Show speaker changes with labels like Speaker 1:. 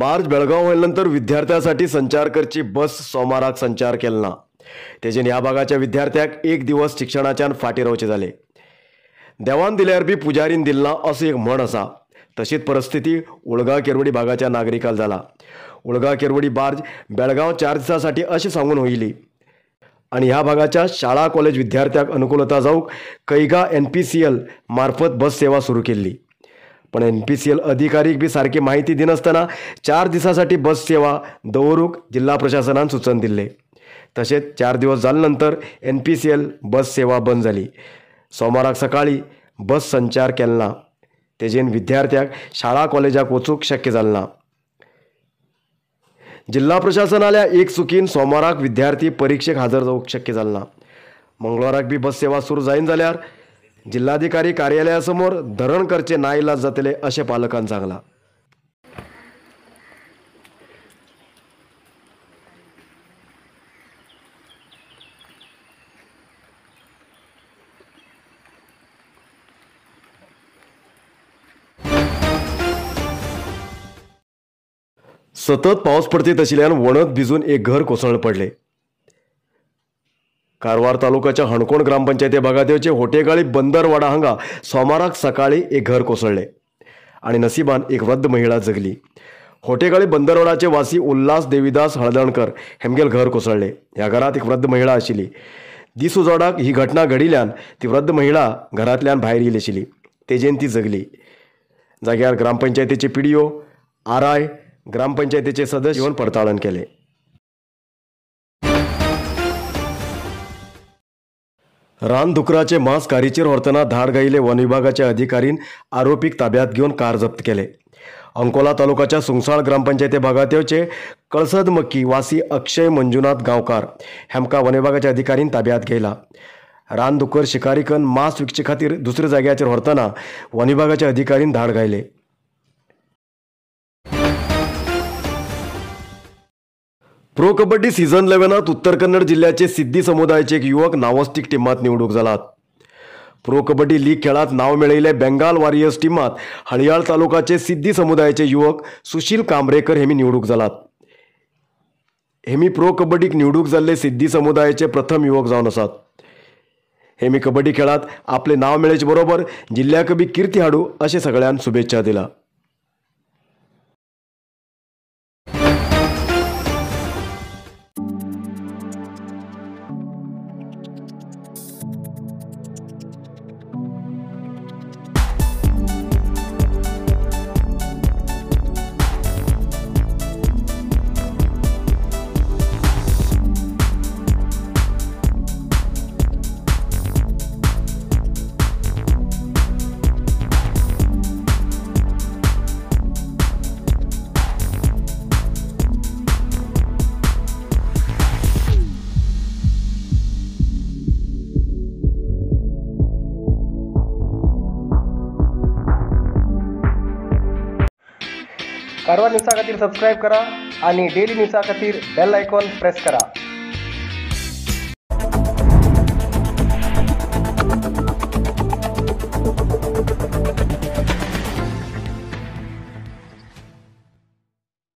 Speaker 1: Barge Belgaum नंतर विद्यार्थ्यांसाठी संचार करची बस सोमाराक संचार केलना। तेजेन ह्या भागाच्या विद्यार्थ्याक एक दिवस शिक्षणाच्यान फाटी रावचे जाले। देवान दिल्यार बी पुजारीन दिलना असो एक म्हण आसा। तशीच परिस्थिती उळगा केरवडी भागाच्या नागरिकाल जाला। उळगा केरवडी बार्ज बेळगाव 4 दिसांसाठी अशें सांगून वयली आणि ह्या भागाच्या शाळा कॉलेज विद्यार्थ्यांक अनुकूलता जावंक कैगा NPCL मार्फत बस सेवा सुरू केल्ली। पण NPCL अधिकारीक बी सारकी माहिती दिनासतना 4 दिसांसाठी बस सेवा दवरूक जिल्हा प्रशासनान सूचन दिल्ले। तसेच 4 दिवस जाल्यानंतर NPCL बस सेवा बंद जाली। सोमाराक सकाळी बस संचार केलना। तेजेन विद्यार्थ्यांक शाळा कॉलेजाक वचूंक शक्य जालना। जिल्हा प्रशासनाल्या एक चुकीन सोमाराक विद्यार्थी परीक्षेक हजर जावंक शक्य जालना। मंगळवाराक बी बस सेवा सुरू जायन जाल्यार जिल्हाधिकारी कार्यालयासमोर धरण करचे नाइलाज जातले अशें पालकान सांगला। सतत पावस पडत आशिल्ल्यान वणत भिजून एक घर कोसळून पडले। कारवार तालुक्याच्या हणकोण ग्रामपंचायती भागात येवचे होटेगाळी बंदरवाडा हांगा सोमाराक सकाळी एक घर कोसळले आणि नशिबान एक वृद्ध महिला जगली। होटेगाळी बंदरवाडाचे वासी उल्हास देविदास हळदणकर हेमगेल घर कोसळले। ह्या घरात एक वृद्ध महिला आशिल्ली। दिस उजवाडाक ही घटना घडिल्ल्यान ती वृद्ध महिला घरांतल्यान भायर येयली आशिल्ली। तेजेन ती जगली। जाग्यार ग्रामपंचायतीचे PDO RI ग्रामपंचायतीचे सदस्य येवन पडताळण केले। रानडुकराचे मांस कारीचेर व्हरतना धाड घायिल्ले वन विभागाच्या अधिकारीन आरोपीक ताब्यात घेवन कार जप्त केले। अंकोला तालुक्याच्या सुंगसाळ ग्रामपंचायती भागात येवचे कळसद मक्की वासी अक्षय मंजुनाथ गांवकार हेमका वन विभागाच्या अधिकारीन ताब्यात घेयला। रानडुकर शिकारी करून मांस विकचे खातीर दुसऱ्या जाग्याचेर व्हरतना वन विभागाच्या अधिकारीन धाड घायले। प्रो कबड्डी सीझन 11 उत्तर कन्नड जिल्ह्याचे सिद्धी समुदायाचे एक युवक नावस्टिक टीमात निवडूक जालात। प्रो कबड्डी लीग खेळात नाव मेळयले बेंगाल वॉरियर्स टीमात हळयाळ तालुक्याचे सिद्धी समुदायाचे युवक सुशील कांबरेकर हेमी निवडूक जालात। हेमी प्रो कबड्डीक निवडूक जाल्ले सिद्धी समुदायाचे प्रथम युवक जावन आसात। हेमी कबड्डी खेळात आपले नाव मेळचे बरोबर जिल्ह्याक बी कीर्ती हाडू अशें सगळ्यांक शुभेच्छा दिला।
Speaker 2: कारवार न्यूज़ा खातीर सबस्क्राइब करा आणि डेली न्यूज़ा खातीर बेल आयकॉन प्रेस करा।